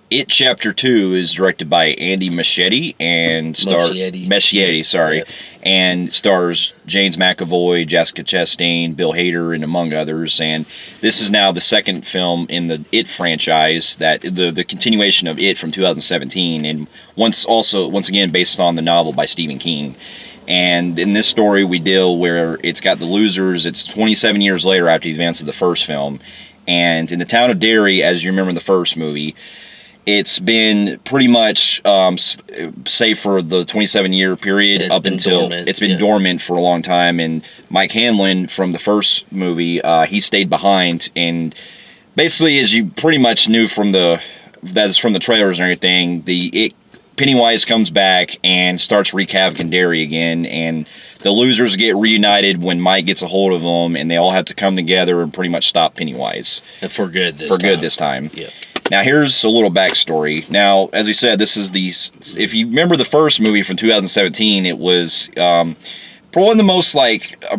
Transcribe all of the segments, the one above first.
It Chapter 2 is directed by Andy Muschietti and Muschietti, sorry, Yep. and stars James McAvoy, Jessica Chastain, Bill Hader, and among others. And this is now the second film in the It franchise, that the continuation of It from 2017, and once again based on the novel by Stephen King. And in this story, we deal where it's got the losers. It's 27 years later after the events of the first film, and in the town of Derry, as you remember in the first movie, it's been pretty much, save for the 27-year period, It's been dormant for a long time. And Mike Hanlon from the first movie, he stayed behind, and basically, as you pretty much knew from the trailers and everything, Pennywise comes back and starts wreak havoc in Derry again, and the losers get reunited when Mike gets a hold of them, and they all have to come together and pretty much stop Pennywise. And for good this time. Yeah. Now, here's a little backstory. Now, as we said, this is if you remember the first movie from 2017, it was probably the most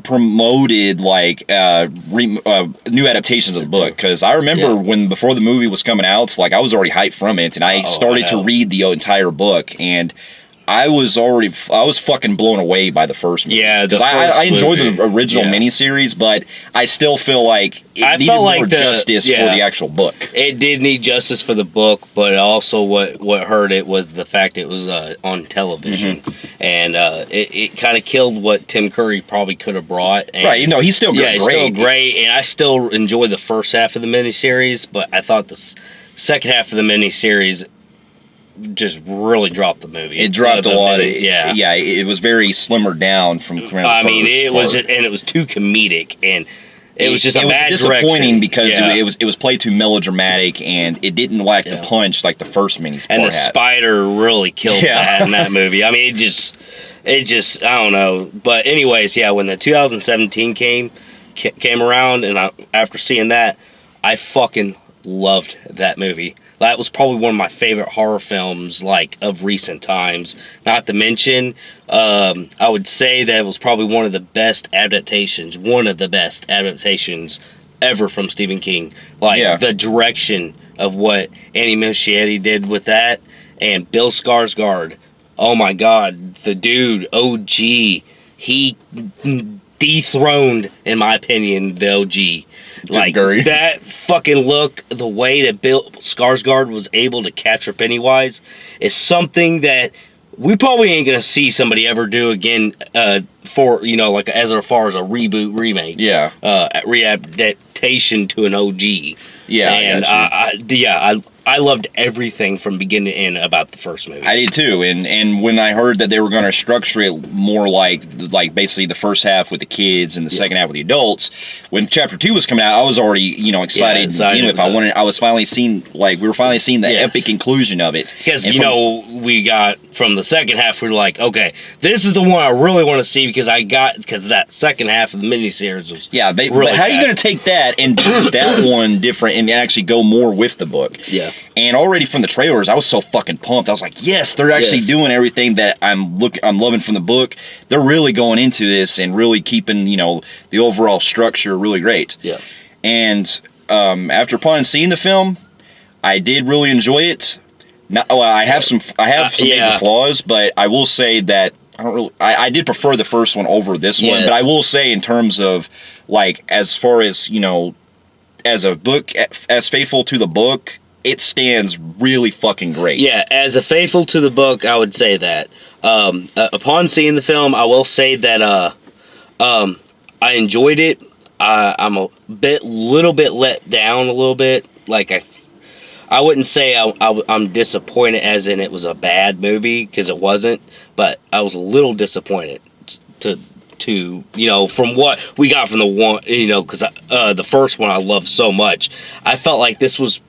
promoted new adaptations of the book. Because I remember before the movie was coming out, I was already hyped from it, and I started to read the entire book, and I was fucking blown away by the first movie. Yeah, because I enjoyed the original miniseries, but I still feel like it needed more justice for the actual book. It did need justice for the book, but also what hurt it was the fact it was on television, and it kind of killed what Tim Curry probably could have brought. And, right, he's still great. Yeah, he's still great, and I still enjoy the first half of the miniseries, but I thought the second half of the miniseries just really dropped the movie. It dropped a lot. It was very slimmer down from. It was too comedic, and it was just a bad disappointing direction. Because it was played too melodramatic, and it didn't lack the punch like the first mini. And the spider really killed that in that movie. I mean, it just I don't know. But anyways, when the 2017 came around, and after seeing that, I fucking loved that movie. That was probably one of my favorite horror films, of recent times. Not to mention, I would say that it was probably one of the best adaptations ever from Stephen King. The direction of what Andy Muschietti did with that, and Bill Skarsgård. Oh my God, the dude, OG, he dethroned, in my opinion, the OG. That fucking look, the way that Bill Skarsgård was able to capture Pennywise is something that we probably ain't gonna see somebody ever do again. As far as a reboot remake, re-adaptation to an OG. Yeah, and I loved everything from beginning to end about the first movie. I did too, and when I heard that they were going to structure it more like basically the first half with the kids and the second half with the adults, when Chapter 2 was coming out, I was already excited to begin with. I was finally seeing we were finally seeing the epic conclusion of it. Because we got from the second half, we were like, okay, this is the one I really want to see because that second half of the miniseries was but how are you going to take that and do that one different and actually go more with the book? Yeah. And already from the trailers, I was so fucking pumped. I was like, yes, they're actually doing everything that I'm loving from the book. They're really going into this and really keeping, the overall structure really great. Yeah. And upon seeing the film, I did really enjoy it. I have some major flaws, but I will say that I did prefer the first one over this one. But I will say, in terms of as far as as a book, as faithful to the book, it stands really fucking great. Yeah, as a faithful to the book, I would say that. Upon seeing the film, I will say that I enjoyed it. I'm little bit let down a little bit. I wouldn't say I'm disappointed as in it was a bad movie, because it wasn't, but I was a little disappointed to from what we got from the one, because the first one I loved so much. I felt like this was,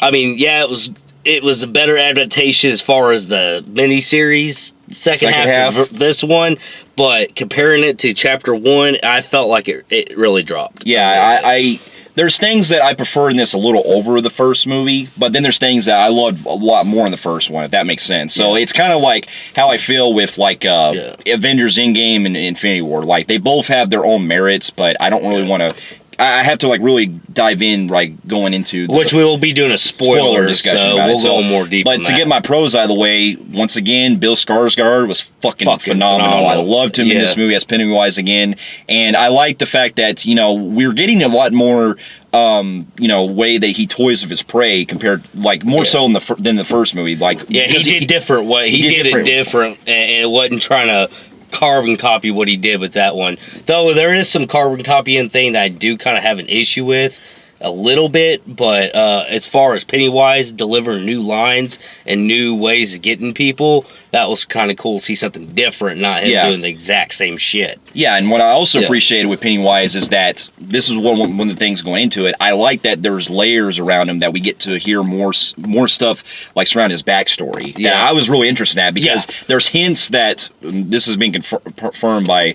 it was a better adaptation as far as the miniseries second half of this one, but comparing it to Chapter 1, I felt like it really dropped. Yeah, there's things that I prefer in this a little over the first movie, but then there's things that I loved a lot more in the first one, if that makes sense. So it's kind of like how I feel with Avengers Endgame and Infinity War. They both have their own merits, but I don't really want to. I have to like really dive in, like going into which we will be doing a spoiler discussion so about we'll it. go more deep. But to get my pros out of the way, once again, Bill Skarsgård was fucking phenomenal. I loved him in this movie as Pennywise again, and I like the fact that we're getting a lot more. Way that he toys with his prey compared, like more so than the first movie. Like, he did different. He did it different, and it wasn't trying to carbon copy what he did with that one. Though there is some carbon copying thing that I do kind of have an issue with. A little bit, but as far as Pennywise delivering new lines and new ways of getting people, that was kind of cool to see something different, not him doing the exact same shit. Yeah, and what I also appreciated with Pennywise is that this is one of the things going into it. I like that there's layers around him that we get to hear more stuff like surrounding his backstory. Yeah, I was really interested in that because there's hints that this has been confirmed by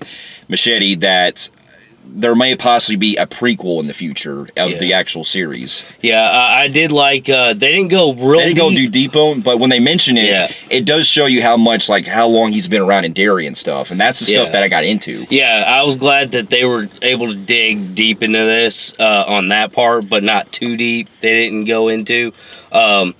Machete that there may possibly be a prequel in the future of the actual series. Yeah, I did like, they didn't go deep on, but when they mention it, it does show you how much, like, how long he's been around in Derry and stuff, and that's the stuff that I got into. Yeah, I was glad that they were able to dig deep into this on that part, but not too deep. They didn't go into. I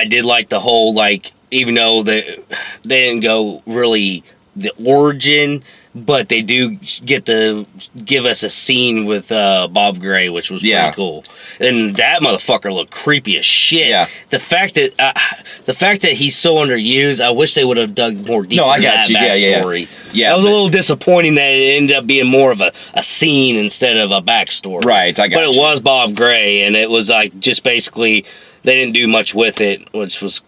did like the whole, like, even though they didn't go really the origin, but they do get to give us a scene with Bob Gray, which was pretty cool. And that motherfucker looked creepy as shit. Yeah. The fact that he's so underused, I wish they would have dug more deep into that backstory. Yeah. That was a little disappointing that it ended up being more of a scene instead of a backstory. Right, But it was Bob Gray, and it was like just basically they didn't do much with it, which was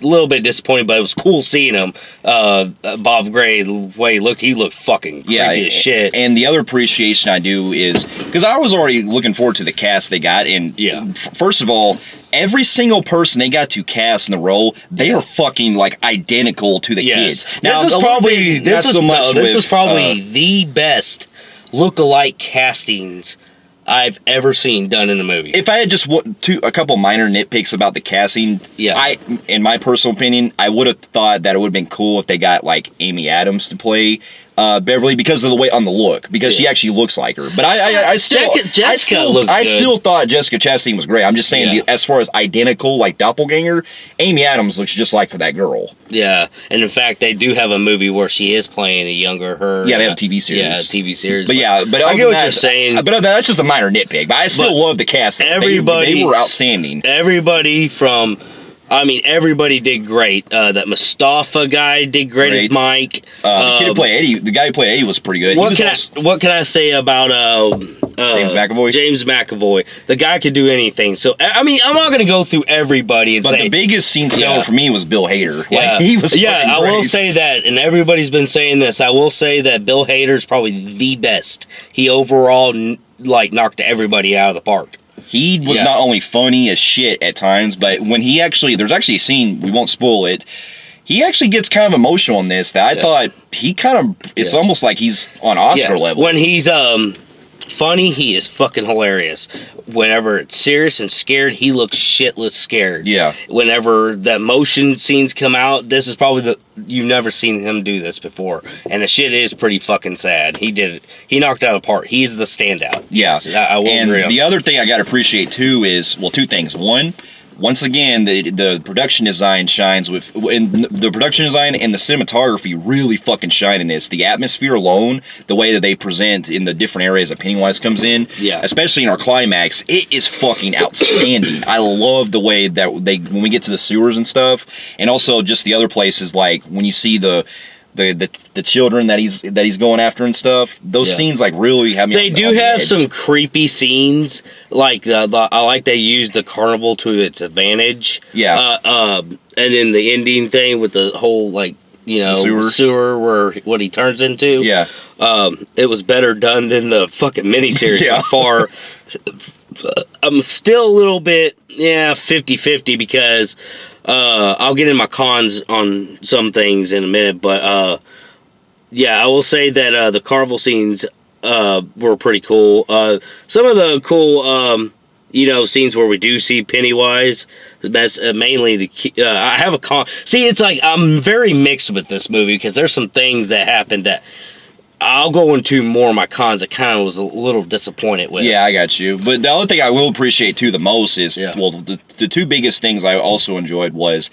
a little bit disappointing, but it was cool seeing him. Bob Gray, the way he looked fucking creepy as shit. And the other appreciation I do is, because I was already looking forward to the cast they got, and first of all, every single person they got to cast in the role, they are fucking like identical to the kids. Now, this is probably the best look-alike castings I've ever seen done in a movie. If I had just a couple minor nitpicks about the casting, in my personal opinion, I would have thought that it would have been cool if they got like Amy Adams to play Beverly because of the way on the look, because she actually looks like her. But I still thought Jessica Chastain was great. I'm just saying, as far as identical like doppelganger, Amy Adams looks just like that girl. Yeah, and in fact, they do have a movie where she is playing a younger her. Yeah, they have a TV series. Yeah, a TV series. But I get what you're saying. But that's just a minor nitpick. But I still love the cast. They were outstanding. Everybody from. I mean, everybody did great. That Mustafa guy did great as Mike. The kid who played Eddie, the guy who played Eddie was pretty good. What can I say about James McAvoy? James McAvoy. The guy could do anything. So, I mean, I'm not going to go through everybody and say... But the biggest scene stealer for me was Bill Hader. Like, he was I will say that, and everybody's been saying this, I will say that Bill Hader is probably the best. He overall, knocked everybody out of the park. He was not only funny as shit at times, but when there's actually a scene, we won't spoil it, he actually gets kind of emotional in this that I thought he kind of, it's almost like he's on Oscar level. When he's funny, he is fucking hilarious. Whenever it's serious and scared, he looks shitless scared. Yeah. Whenever the motion scenes come out, this is probably you've never seen him do this before. And the shit is pretty fucking sad. He did it. He knocked it out of the park. He's the standout. Yeah. I will agree. And the other thing I got to appreciate too is, well, two things. One, once again, the production design shines the production design and the cinematography really fucking shine in this. The atmosphere alone, the way that they present in the different areas that Pennywise comes in, especially in our climax, it is fucking outstanding. I love the way that when we get to the sewers and stuff, and also just the other places, like when you see the children that he's going after and stuff. Those scenes like really have me. They do have some creepy scenes. Like I like they use the carnival to its advantage. Yeah. And then the ending thing with the whole sewer where what he turns into. Yeah. It was better done than the fucking miniseries by far. I'm still a little bit 50-50 because. I'll get in my cons on some things in a minute, but I will say that the carnival scenes were pretty cool. Some of the cool, scenes where we do see Pennywise, mainly I have a con. See, it's like I'm very mixed with this movie because there's some things that happened that I'll go into more of my cons. I kind of was a little disappointed with. Yeah, I got you. But the other thing I will appreciate too the most is, Yeah. well, the two biggest things I also enjoyed was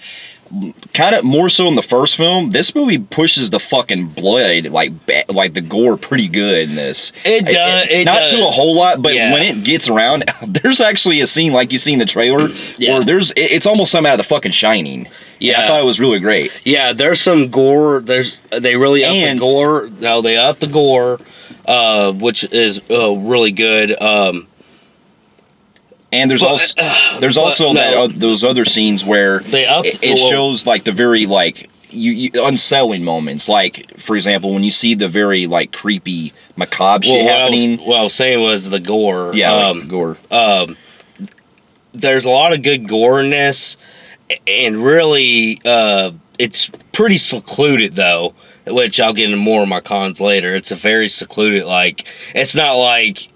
kind of more so in the first film. This movie pushes the fucking blood, like the gore, pretty good in this. It does. It not does. to a whole lot, but Yeah. when it gets around, there's actually a scene like you see in the trailer Yeah. where it's almost something out of the fucking Shining. Yeah. I thought it was really great. Yeah, there's some gore. They really up the gore. No, they up the gore, which is really good. And there's also those other scenes where it shows like the very like you unsettling moments. Like, for example, when you see the very like creepy macabre shit happening. What I was saying was the gore. Yeah, the gore. There's a lot of good gore in this, and really, it's pretty secluded though. Which I'll get into more of my cons later. It's a very secluded, like, it's not like,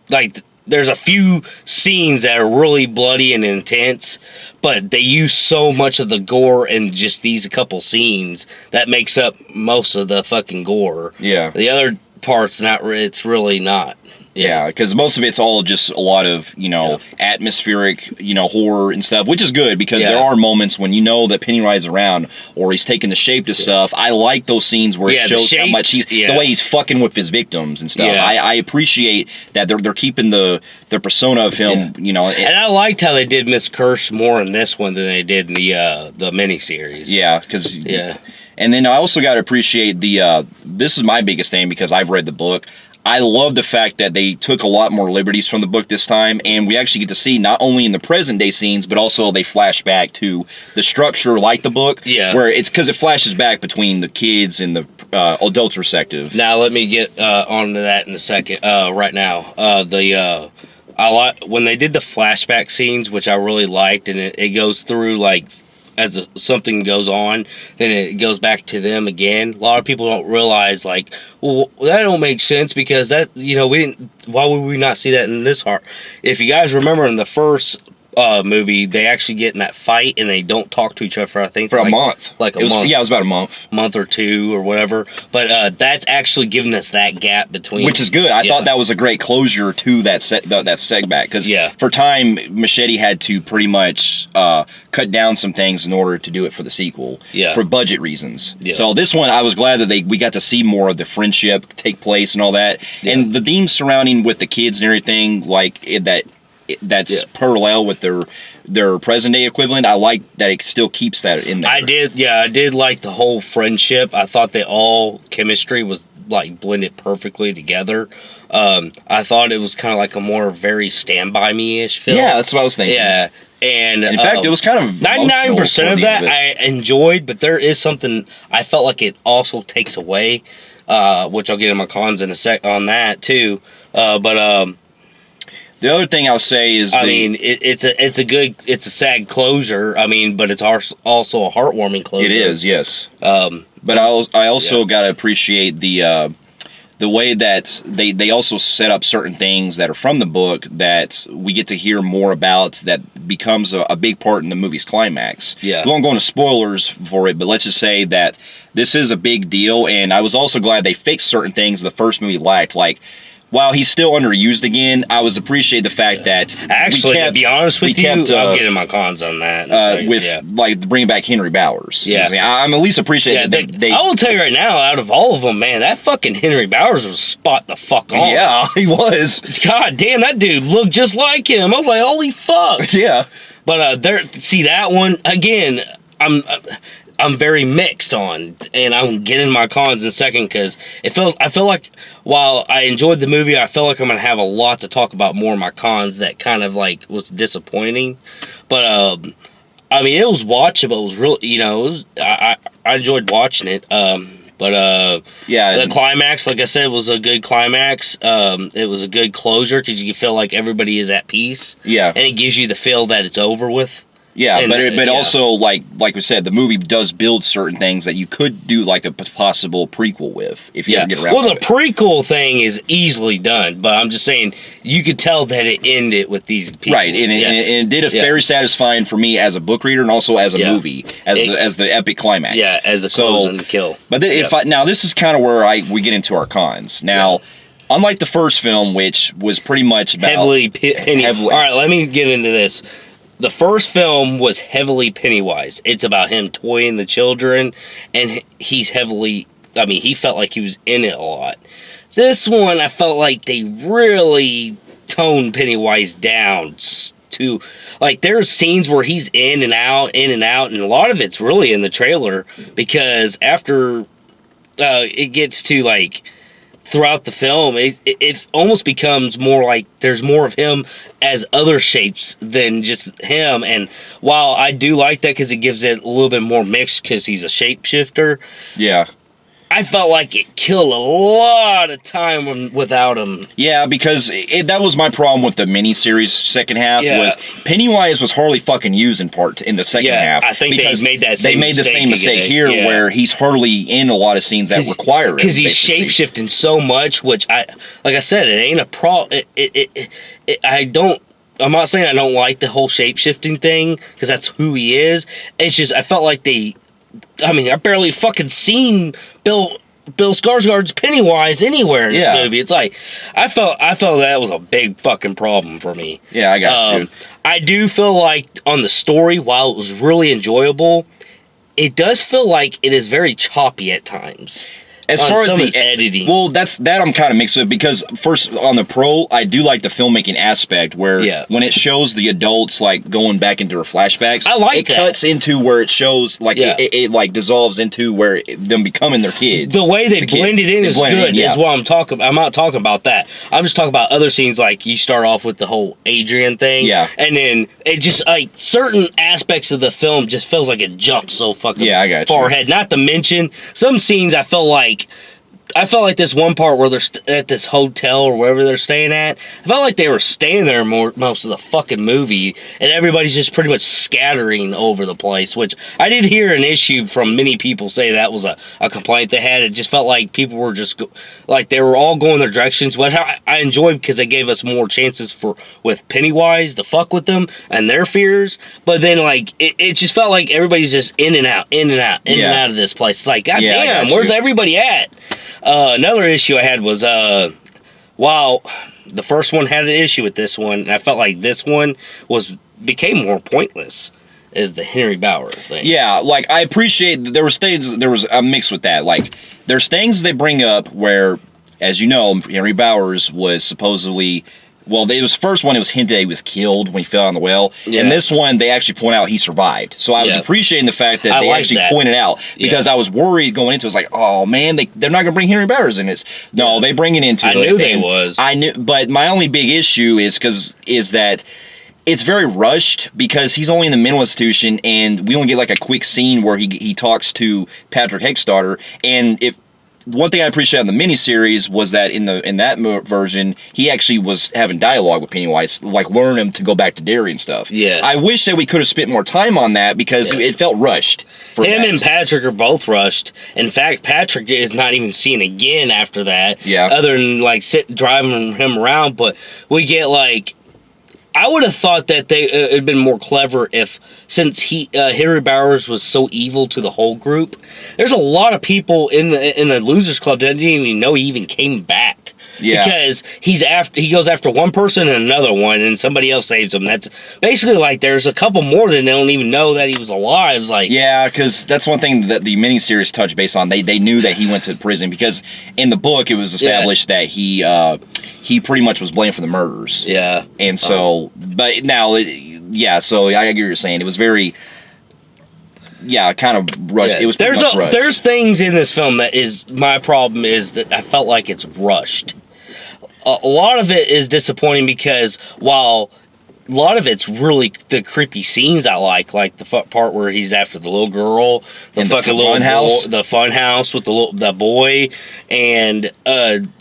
like there's a few scenes that are really bloody and intense, but they use so much of the gore in just these couple scenes that makes up most of the fucking gore. Yeah. The other part's it's really not. Yeah, because most of it's all just a lot of, atmospheric, horror and stuff, which is good because there are moments when you know that Pennywise is around or he's taking the shape to stuff. I like those scenes where it shows how much the way he's fucking with his victims and stuff. Yeah. I appreciate that they're keeping the persona of him, And I liked how they did Miss Kirsch more in this one than they did in the miniseries. Yeah, because... Yeah. And then I also got to appreciate this is my biggest thing because I've read the book. I love the fact that they took a lot more liberties from the book this time, and we actually get to see not only in the present day scenes, but also they flash back to the structure like the book, where it's because it flashes back between the kids and the adults' perspective. Now let me get onto that in a second. Right now, I like when they did the flashback scenes, which I really liked, and it goes through like. As something goes on, then it goes back to them again. A lot of people don't realize, like, well, that don't make sense because that, we didn't. Why would we not see that in this part? If you guys remember in the first movie, they actually get in that fight and they don't talk to each other for I think for a month, like month. Yeah, it was about a month or two or whatever. But that's actually giving us that gap between, which is good. I thought that was a great closure to that setback because for time Machete had to pretty much cut down some things in order to do it for the sequel, for budget reasons. So this one, I was glad that we got to see more of the friendship take place and all that, and the themes surrounding with the kids and everything like that's parallel with their present day equivalent. I like that it still keeps that in there. I did like the whole friendship. I thought chemistry was like blended perfectly together. I thought it was kind of like a more very Stand By Me-ish film. Yeah, that's what I was thinking. Yeah. And in fact, it was kind of 99% of that I enjoyed, but there is something I felt like it also takes away, which I'll get in my cons in a sec on that too. The other thing I'll say is, it's a sad closure. I mean, but it's also a heartwarming closure. It is, yes. But I also gotta appreciate the way that they also set up certain things that are from the book that we get to hear more about that becomes a big part in the movie's climax. Yeah. We won't go into spoilers for it, but let's just say that this is a big deal, and I was also glad they fixed certain things the first movie lacked, like. While he's still underused again, I was appreciate the fact that actually, to be honest with you, I'll get in my cons on that. Like bringing back Henry Bowers. Yeah, I'm at least appreciating that they. I will tell you right now, out of all of them, man, that fucking Henry Bowers was spot the fuck on. Yeah, he was. God damn, that dude looked just like him. I was like, holy fuck. Yeah. But see that one again. I'm very mixed on, and I'm getting my cons in a second because I feel like while I enjoyed the movie, I feel like I'm gonna have a lot to talk about more of my cons that kind of like was disappointing. But I mean, it was watchable. It was really, I enjoyed watching it. The climax, like I said, was a good climax. It was a good closure because you feel like everybody is at peace. Yeah, and it gives you the feel that it's over with. Yeah, And, but also like we said, the movie does build certain things that you could do like a possible prequel with if you ever get around to it. The prequel thing is easily done, but I'm just saying you could tell that it ended with these people. Right, and it did a very satisfying for me as a book reader and also as a movie, as the epic climax. Yeah, as a close and kill. But now this is kind of where we get into our cons. Now, unlike the first film, which was pretty much about heavily. All right, let me get into this. The first film was heavily Pennywise. It's about him toying the children, and he's heavily... I mean, he felt like he was in it a lot. This one, I felt like they really toned Pennywise down to... Like, there's scenes where he's in and out, and a lot of it's really in the trailer, because after it gets to, like... Throughout the film, it almost becomes more like there's more of him as other shapes than just him. And while I do like that because it gives it a little bit more mixed because he's a shapeshifter. Yeah. I felt like it killed a lot of time without him. Yeah, because that was my problem with the miniseries second half was Pennywise was hardly fucking used in the second half. I think they made the same mistake here where he's hardly in a lot of scenes that require it. Because he's shapeshifting so much, which like I said, it ain't a problem. I'm not saying I don't like the whole shapeshifting thing because that's who he is. It's just I felt like I barely fucking seen Bill Skarsgård's Pennywise anywhere in this movie. It's like I felt that was a big fucking problem for me. Yeah, I got you. I do feel like on the story, while it was really enjoyable, it does feel like it is very choppy at times. As far as the editing, well, that I'm kind of mixed with because first on the pro, I do like the filmmaking aspect where when it shows the adults like going back into their flashbacks, I like it cuts into where it shows like it like dissolves into where them becoming their kids. The way they blend it in is good. Is what I'm talking. I'm not talking about that. I'm just talking about other scenes like you start off with the whole Adrian thing, and then it just like certain aspects of the film just feels like it jumps so fucking far ahead. Not to mention some scenes I felt like this one part where they're at this hotel or wherever they're staying at. I felt like they were staying there most of the fucking movie, and everybody's just pretty much scattering over the place, which I did hear an issue from many people say that was a complaint they had. It just felt like people were just like they were all going their directions, which I enjoyed because they gave us more chances with Pennywise to fuck with them and their fears. But then like it just felt like everybody's just in and out of this place. It's like, God damn, where's everybody at? Another issue I had was, while the first one had an issue with this one, and I felt like this one became more pointless, is the Henry Bauer thing. Yeah, like, I appreciate that there was a mix with that. Like, there's things they bring up where, as you know, Henry Bowers was supposedly... Well, it was first one. It was hinted that he was killed when he fell in the well. Yeah. And this one, they actually point out he survived. So I was appreciating the fact that they actually pointed out because I was worried going into it. It was like, oh man, they're not going to bring Henry Bowers in this. No, they bring it into it. I knew they was. I knew, but my only big issue is that it's very rushed because he's only in the mental institution, and we only get like a quick scene where he talks to Patrick Hextaughter, and one thing I appreciate in the miniseries was that in that version, he actually was having dialogue with Pennywise, like learn him to go back to Derry and stuff. Yeah. I wish that we could have spent more time on that because it felt rushed. Him and Patrick are both rushed. In fact, Patrick is not even seen again after that. Yeah. Other than like driving him around, but we get like. I would have thought that it'd been more clever if, since Henry Bowers was so evil to the whole group, there's a lot of people in the Losers Club that didn't even know he even came back. Yeah. Because he goes after one person and another one, and somebody else saves him. That's basically like there's a couple more that don't even know that he was alive. It's like, yeah, because that's one thing that the miniseries touched base on. They knew that he went to prison because in the book it was established that he pretty much was blamed for the murders. Yeah. And so, but now, so I agree what you're saying. It was very, kind of rushed. Yeah. It was pretty much rushed. There's things in this film that is, my problem is that I felt like it's rushed. A lot of it is disappointing because while a lot of it's really the creepy scenes I like the part where he's after the little girl, the fucking little house, the fun house with the boy, and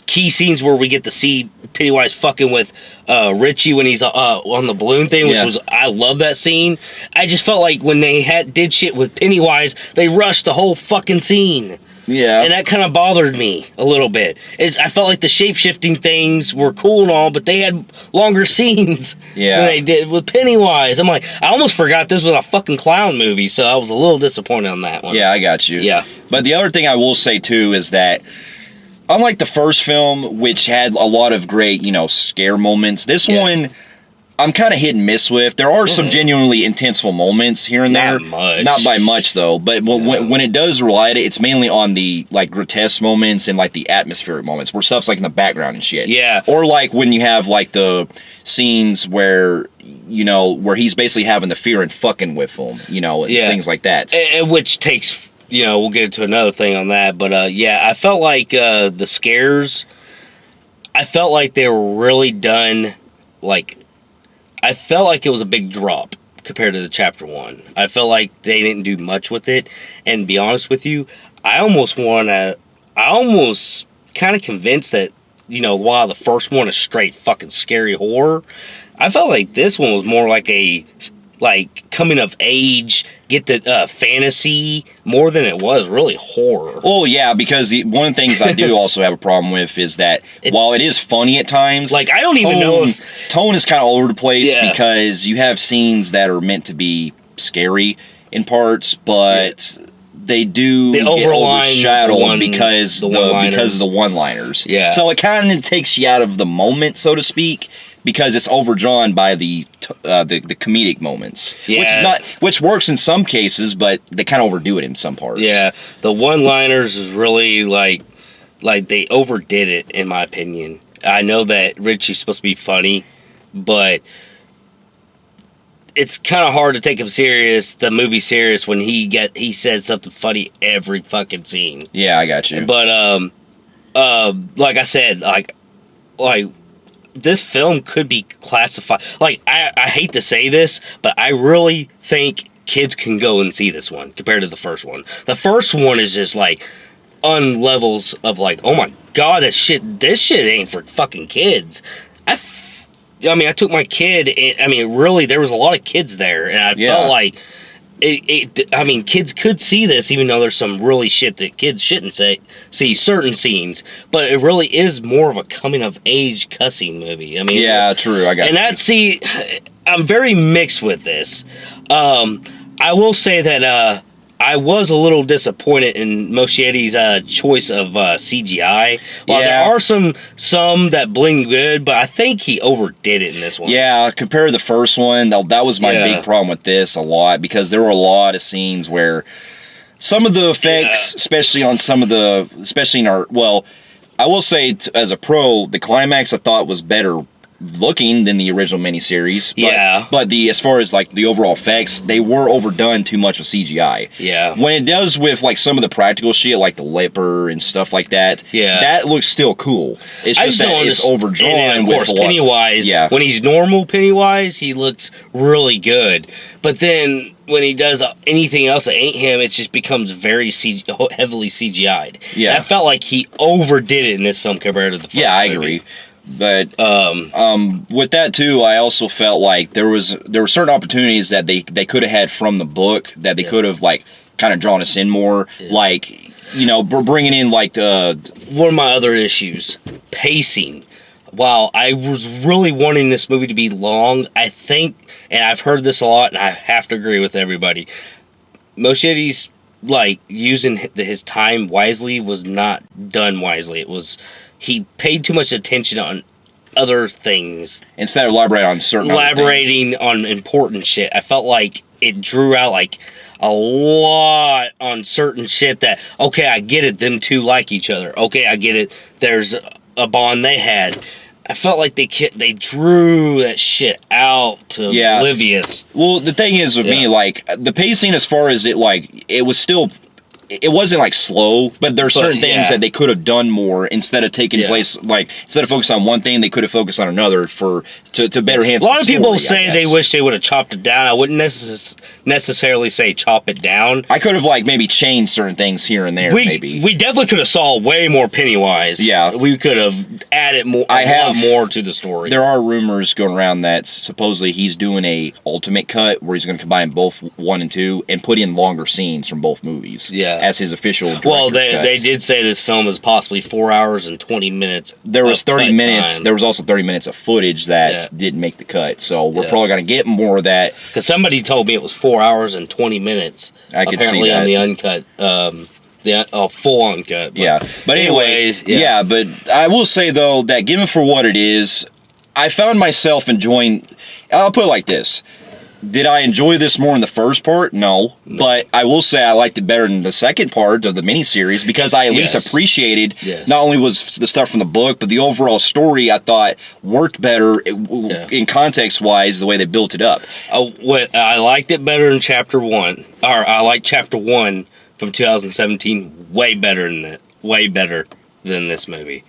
key scenes where we get to see Pennywise fucking with Richie when he's on the balloon thing, which was, I love that scene. I just felt like when they did shit with Pennywise, they rushed the whole fucking scene. Yeah. And that kind of bothered me a little bit. I felt like the shape-shifting things were cool and all, but they had longer scenes than they did with Pennywise. I'm like, I almost forgot this was a fucking clown movie, so I was a little disappointed on that one. Yeah, I got you. Yeah. But the other thing I will say, too, is that unlike the first film, which had a lot of great, scare moments, this one I'm kind of hit and miss with. There are some genuinely intenseful moments here and there. Not much. Not by much, though. But when it does rely on it, it's mainly on the, grotesque moments and, the atmospheric moments where stuff's, in the background and shit. Yeah. Or, when you have, the scenes where, where he's basically having the fear and fucking with them, and things like that. Which takes, we'll get into another thing on that. But, I felt like the scares, I felt like they were really done, I felt like it was a big drop compared to the chapter 1. I felt like they didn't do much with it. And to be honest with you, I almost kind of convinced that, while the first one is straight fucking scary horror, I felt like this one was more like a coming of age, get the fantasy more than it was really horror. Oh yeah, because one of the things I do also have a problem with is that while it is funny at times, I don't even know if tone is kind of all over the place because you have scenes that are meant to be scary in parts, but they do get overshadowed because of the one-liners. Yeah. So it kind of takes you out of the moment, so to speak, because it's overdrawn by the comedic moments, which works in some cases, but they kind of overdo it in some parts. Yeah, the one-liners is really like they overdid it, in my opinion. I know that Richie's supposed to be funny, but it's kind of hard to take him serious, the movie serious, when he says something funny every fucking scene. Yeah, I got you. But like I said, this film could be classified. I hate to say this, but I really think kids can go and see this one compared to the first one. The first one is just on levels of oh my god, this shit ain't for fucking kids. I took my kid, and really, there was a lot of kids there, and I felt like kids could see this, even though there's some really shit that kids shouldn't see certain scenes, but it really is more of a coming-of-age cussing movie. Yeah, true, I got you. And I'm very mixed with this. I will say that I was a little disappointed in Moschetti's choice of CGI. While there are some that bling good, but I think he overdid it in this one. Yeah, compared to the first one, that was my big problem with this a lot, because there were a lot of scenes where some of the effects, especially in our, I will say as a pro, the climax I thought was better looking than the original miniseries. But as far as the overall effects, they were overdone too much with CGI. Yeah. When it does with some of the practical shit, like the leper and stuff like that, that looks still cool. It's just that it's overdrawn. And of course, Pennywise, when he's normal Pennywise, he looks really good. But then when he does anything else that ain't him, it just becomes very heavily CGI'd. Yeah. And I felt like he overdid it in this film compared to the first movie. I agree. But with that too, I also felt like there were certain opportunities that they could have had from the book that they could have kind of drawn us in more, bringing in one of my other issues, pacing. While I was really wanting this movie to be long, I think, and I've heard this a lot, and I have to agree with everybody, Moschetti's using his time wisely was not done wisely. He paid too much attention on other things instead of elaborating on important shit. I felt like it drew out a lot on certain shit that, okay, I get it, them two like each other. Okay, I get it, there's a bond they had. I felt like they drew that shit out to oblivious. Well, the thing is with me, the pacing as far as it was still it wasn't like slow, but there are certain things that they could have done more instead of taking place, like instead of focusing on one thing, they could have focused on another to better enhance the story. A lot of people say they wish they would have chopped it down. I wouldn't necessarily say chop it down. I could have like maybe changed certain things here and there. We definitely could have saw way more Pennywise. Yeah, we could have added more. A lot more to the story. There are rumors going around that supposedly he's doing a ultimate cut where he's going to combine both 1 and 2 and put in longer scenes from both movies. Yeah, as his official. Well, they did say this film is possibly 4 hours and 20 minutes. There was 30 minutes. There was also 30 minutes of footage that didn't make the cut. So we're probably going to get more of that. Because somebody told me it was 4 hours and 20 minutes. I could see that on the uncut. The full uncut. But anyways, but I will say though that given for what it is, I found myself enjoying. I'll put it like this. Did I enjoy this more in the first part? No. But I will say I liked it better in the second part of the miniseries because I at least appreciated not only was the stuff from the book, but the overall story I thought worked better in context-wise the way they built it up. I liked it better in Chapter 1. Or I liked Chapter 1 from 2017 way better than that. Way better than this movie.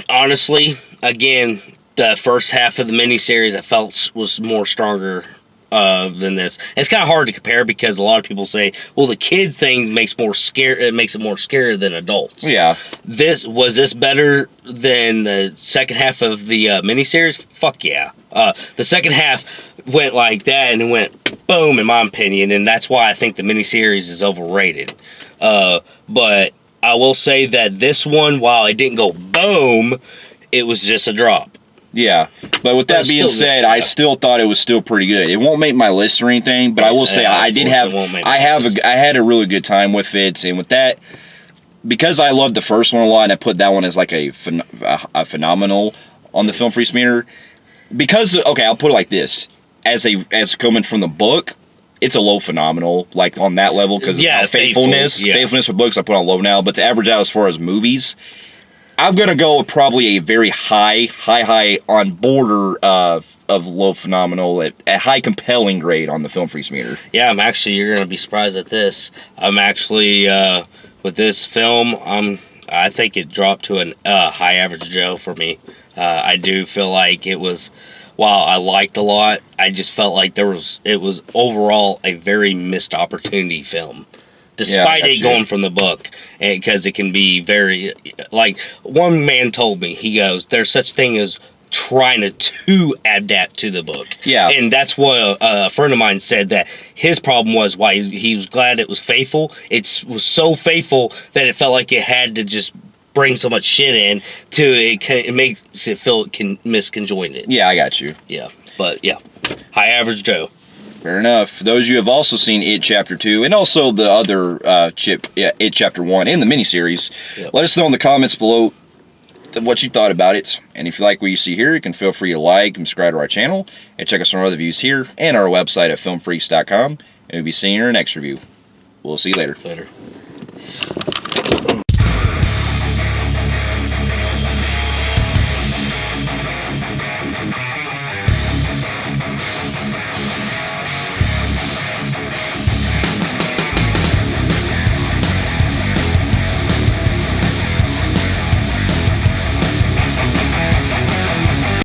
Honestly, again, the first half of the miniseries I felt was more stronger than this. And it's kind of hard to compare because a lot of people say, well, the kid thing makes it more scary than adults. Yeah. Was this better than the second half of the miniseries? Fuck yeah. The second half went like that and it went boom, in my opinion, and that's why I think the miniseries is overrated. But I will say that this one, while it didn't go boom, it was just a drop. Yeah, but with that being said, I still thought it was still pretty good. It won't make my list or anything, but I will say I had a really good time with it, and with that, because I loved the first one a lot, and I put that one as like a phenomenal on the Film Freaks meter. Because I'll put it like this: as coming from the book, it's a low phenomenal, like on that level because of faithfulness for books. I put on low now, but to average out as far as movies, I'm going to go with probably a very high on border of low phenomenal, a high compelling grade on the Film Freaks meter. Yeah, you're going to be surprised at this. I'm actually, with this film, I think it dropped to a high average Joe for me. I do feel like it was, while I liked a lot, I just felt like it was overall a very missed opportunity film. Despite it going from the book, because it can be very, like, one man told me, he goes, there's such thing as trying to adapt to the book. Yeah. And that's what a friend of mine said, that his problem was why he was glad it was faithful. It was so faithful that it felt like it had to just bring so much shit in it makes it feel misconjointed. Yeah, I got you. Yeah. But, yeah. High average Joe. Fair enough. For those of you who have also seen It Chapter 2 and also the other It Chapter 1 and the miniseries, let us know in the comments below what you thought about it. And if you like what you see here, you can feel free to like and subscribe to our channel and check us on our other views here and our website at filmfreaks.com. And we'll be seeing you in our next review. We'll see you later. Later.